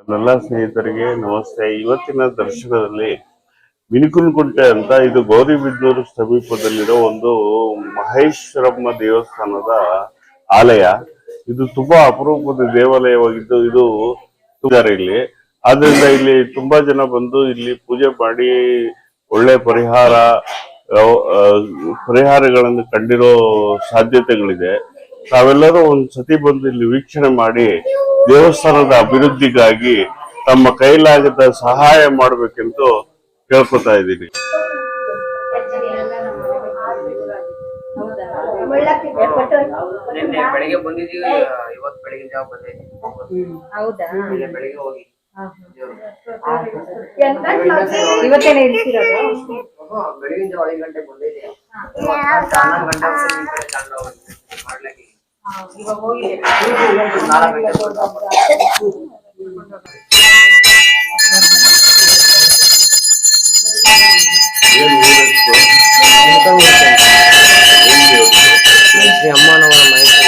ನನ್ನೆಲ್ಲ ಸ್ನೇಹಿತರಿಗೆ ನಮಸ್ತೆ. ಇವತ್ತಿನ ದರ್ಶನದಲ್ಲಿ ಮಿನಿಕುಂಟೆ ಅಂತ ಇದು ಗೌರಿಬಿದನೂರು ಸಮೀಪದಲ್ಲಿರೋ ಒಂದು ಮಹೇಶ್ವರಮ್ಮ ದೇವಸ್ಥಾನದ ಆಲಯ. ಇದು ತುಂಬಾ ಅಪರೂಪದ ದೇವಾಲಯವಾಗಿದ್ದು ಇದು ಇಲ್ಲಿ ಆದ್ರಿಂದ ಇಲ್ಲಿ ತುಂಬಾ ಜನ ಬಂದು ಇಲ್ಲಿ ಪೂಜೆ ಮಾಡಿ ಒಳ್ಳೆ ಪರಿಹಾರಗಳನ್ನು ಕಂಡಿರೋ ಸಾಧ್ಯತೆಗಳಿದೆ. ತಾವೆಲ್ಲರೂ ಒಂದ್ ಸತಿ ಬಂದು ಇಲ್ಲಿ ವೀಕ್ಷಣೆ ಮಾಡಿ ದೇವಸ್ಥಾನದ ಅಭಿವೃದ್ಧಿಗಾಗಿ ತಮ್ಮ ಕೈಲಾಗದ ಸಹಾಯ ಮಾಡ್ಬೇಕೆಂದು ಕೇಳ್ಕೊತಾ ಇದ್ದೀನಿ. ಬೆಳಿಗ್ಗೆ ಬಂದಿದ್ದೀವಿ, ಇವತ್ತು ಬೆಳಿಗ್ಗೆ ಜಾವ ಬಂದಿದ್ದೀವಿ. ಹೌದಾ? ಬೆಳಿಗ್ಗೆ ಹೋಗಿ ಇವತ್ತೇನ ಇರ್ತಿರೋದು? ಬೆಳಿಗ್ಗೆ ಜಾವ 5 ಗಂಟೆಗೆ ಬಂದಿದ್ದೀವಿ. 11 ಗಂಟೆ ಮಾಡ್ಲಿಕ್ಕೆ ಇವಾಗ ಹೋಗಿ 4 ಗಂಟೆ ಶ್ರೀ ಅಮ್ಮನವರ ಮಹೇಶ್ವರಿ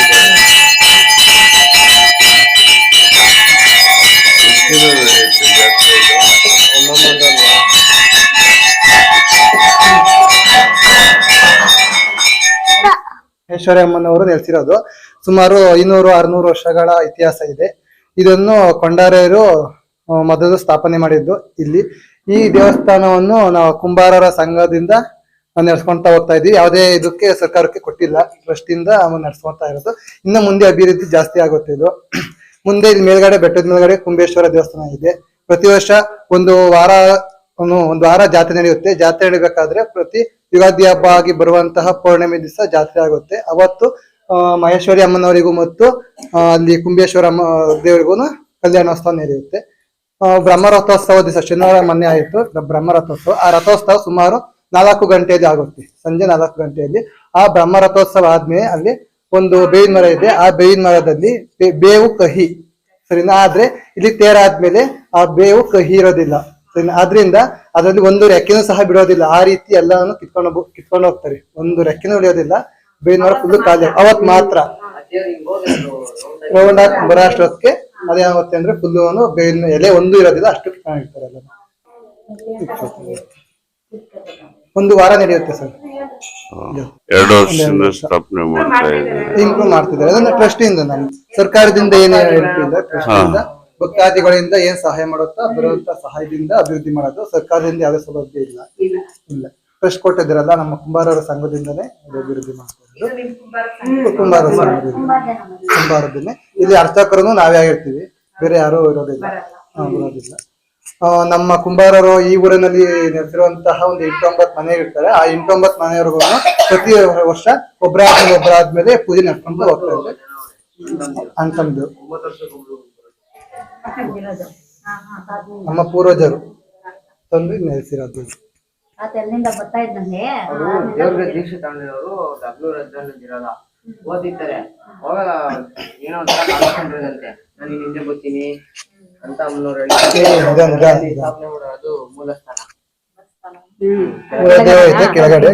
ಮಹೇಶ್ವರಿ ಅಮ್ಮನವರು ನೆಲೆಸಿರೋದು. ಸುಮಾರು 500-600 ವರ್ಷಗಳ ಇತಿಹಾಸ ಇದೆ. ಇದನ್ನು ಕೊಂಡಾರೆಯರು ಮೊದಲು ಸ್ಥಾಪನೆ ಮಾಡಿದ್ದು ಇಲ್ಲಿ. ಈ ದೇವಸ್ಥಾನವನ್ನು ನಾವು ಕುಂಬಾರರ ಸಂಘದಿಂದ ನಡೆಸ್ಕೊಂತಾ ಹೋಗ್ತಾ ಇದ್ವಿ. ಯಾವುದೇ ಇದಕ್ಕೆ ಸರ್ಕಾರಕ್ಕೆ ಕೊಟ್ಟಿಲ್ಲ, ಟ್ರಸ್ಟ್ ಇಂದ ನಡೆಸ್ಕೊಂತಾ ಇರೋದು. ಇನ್ನು ಮುಂದೆ ಅಭಿವೃದ್ಧಿ ಜಾಸ್ತಿ ಆಗುತ್ತೆ ಇದು. ಮುಂದೆ ಇಲ್ಲಿ ಮೇಲ್ಗಡೆ ಬೆಟ್ಟದ ಮೇಲ್ಗಡೆ ಕುಂಬೇಶ್ವರ ದೇವಸ್ಥಾನ ಇದೆ. ಪ್ರತಿ ವರ್ಷ ಒಂದು ವಾರ ಜಾತ್ರೆ ನಡೆಯುತ್ತೆ. ಜಾತ್ರೆ ನಡಿಬೇಕಾದ್ರೆ ಪ್ರತಿ ಯುಗಾದಿ ಹಬ್ಬ ಆಗಿ ಬರುವಂತಹ ಪೌರ್ಣಿಮೆ ದಿವಸ ಜಾತ್ರೆ ಆಗುತ್ತೆ. ಅವತ್ತು ಮಹೇಶ್ವರಿ ಅಮ್ಮನವರಿಗೂ ಮತ್ತು ಅಲ್ಲಿ ಕುಂಬೇಶ್ವರ ದೇವರಿಗೂ ಕಲ್ಯಾಣೋತ್ಸವ ನಡೆಯುತ್ತೆ. ಬ್ರಹ್ಮರಥೋತ್ಸವ ದಿವಸ ಶನಿವಾರ ಮೊನ್ನೆ ಆಯಿತು ಬ್ರಹ್ಮರಥೋತ್ಸವ. ಆ ರಥೋತ್ಸವ ಸುಮಾರು 4 ಗಂಟೆಯಲ್ಲಿ ಆಗುತ್ತೆ, ಸಂಜೆ 4 ಗಂಟೆಯಲ್ಲಿ. ಆ ಬ್ರಹ್ಮರಥೋತ್ಸವ ಆದ್ಮೇಲೆ ಅಲ್ಲಿ ಒಂದು ಬೇವಿನ ಮರ ಇದೆ. ಆ ಬೇವಿನ ಮರದಲ್ಲಿ ಬೇವು ಕಹಿ, ಸರಿನಾ? ಆದ್ರೆ ಇಲ್ಲಿ ತೇರ ಆದ್ಮೇಲೆ ಆ ಬೇವು ಕಹಿ ಇರೋದಿಲ್ಲ, ಸರಿನಾ? ಆದ್ರಿಂದ ಅದರಲ್ಲಿ ಒಂದು ರೆಕ್ಕೆನೂ ಸಹ ಬಿಡೋದಿಲ್ಲ. ಆ ರೀತಿ ಎಲ್ಲಾನು ಕಿತ್ಕೊಂಡು ಹೋಗ್ತಾರೆ. ಒಂದು ರೆಕ್ಕೆನೂ ಉಳಿಯೋದಿಲ್ಲ. ಬೇವಿನ ಮರ ಫುಲ್ ಖಾಲಿ ಅವತ್ ಮಾತ್ರ. ರೌಂಡ್ ಹಾಕಿ ಬರೋ ಅಷ್ಟೊತ್ತಿಗೆ ಅದೇನಾಗುತ್ತೆ ಅಂದ್ರೆ ಫುಲ್ಲು ಬೇವಿನ ಎಲೆ ಒಂದು ಇರೋದಿಲ್ಲ, ಅಷ್ಟು ಕಿತ್ಕೊಂಡಿರ್ತಾರೆ ಎಲ್ಲ. ಒಂದು ವಾರ ನಡೆಯುತ್ತೆ ಸರ್. 2 ವರ್ಷದಿಂದ ಸ್ಥಾಪನೆ ಇಂಪ್ರೂವ್ ಮಾಡ್ತಿದ್ದಾರೆ. ಅದನ್ನ ಟ್ರಸ್ಟ್ ಇಂದ, ನಮ್ಮ ಸರ್ಕಾರದಿಂದ ಏನು ಹೆಲ್ಪ್ ಇಲ್ಲ, ಟ್ರಸ್ಟ್ ಇಂದ ಭಕ್ತಾದಿಗಳಿಂದ ಏನ್ ಸಹಾಯ ಮಾಡುತ್ತಾ ಬರುವಂತ ಸಹಾಯದಿಂದ ಅಭಿವೃದ್ಧಿ ಮಾಡೋದು. ಸರ್ಕಾರದಿಂದ ಯಾವುದೇ ಸೌಲಭ್ಯ ಇಲ್ಲ. ಟ್ರಸ್ಟ್ ಕೊಟ್ಟಿದ್ರಲ್ಲ, ನಮ್ಮ ಕುಂಬಾರರ ಸಂಘದಿಂದನೇ ಅಭಿವೃದ್ಧಿ ಮಾಡ್ತಾ ಇದ್ರು. ಕುಂಬಾರದಿಂದ ಇಲ್ಲಿ ಅರ್ಚಕರು ನಾವೇ ಆಗಿರ್ತೀವಿ, ಬೇರೆ ಯಾರು ಬರೋದಿಲ್ಲ. ನಮ್ಮ ಕುಂಬಾರರು ಈ ಊರಿನಲ್ಲಿ ನೆಲೆಸಿರುವಂತಹ ಒಂದು 8-9 ಮನೆ ಇರ್ತಾರೆ. ಆ 8-9 ಮನೆಯವರಿಗೂ ಪ್ರತಿ ವರ್ಷ ಒಬ್ಬರಾದ್ಮೇಲೆ ಪೂಜೆ ನಡ್ಕೊಂಡು ಹೋಗ್ತಾ ಇದ್ದಾರೆ. ಅಂತಂದು ನಮ್ಮ ಪೂರ್ವಜರು ತಂದು ನೆಲೆಸಿರೋದು. ದೇವ್ರಿಗೆ ದೀಕ್ಷೆ ತಗೊಂಡಿರೋರು ಡಬ್ಲ್ಯೂ ಓದಿರ್ತಾರೆ. ಅವಾಗ ಏನೋ ಒಂಥರ ನಾನು ಹಿಂದೆ ಬರ್ತೀನಿ ಅಂತ ಸ್ಥಾಪನೆ ಮಾಡೋದು ಮೂಲ ಸ್ಥಾನ. ಕೆಳಗಡೆ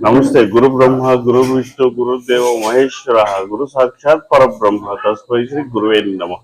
ನಮಸ್ತೆ. ಗುರು ಬ್ರಹ್ಮ ಗುರು ವಿಷ್ಣು ಗುರುದೇವ ಮಹೇಶ್ವರ ಗುರು ಸಾಕ್ಷಾತ್ ಪರಬ್ರಹ್ಮ ತಸ್ಮೈ ಶ್ರೀ ಗುರುವೇ ನಮಃ.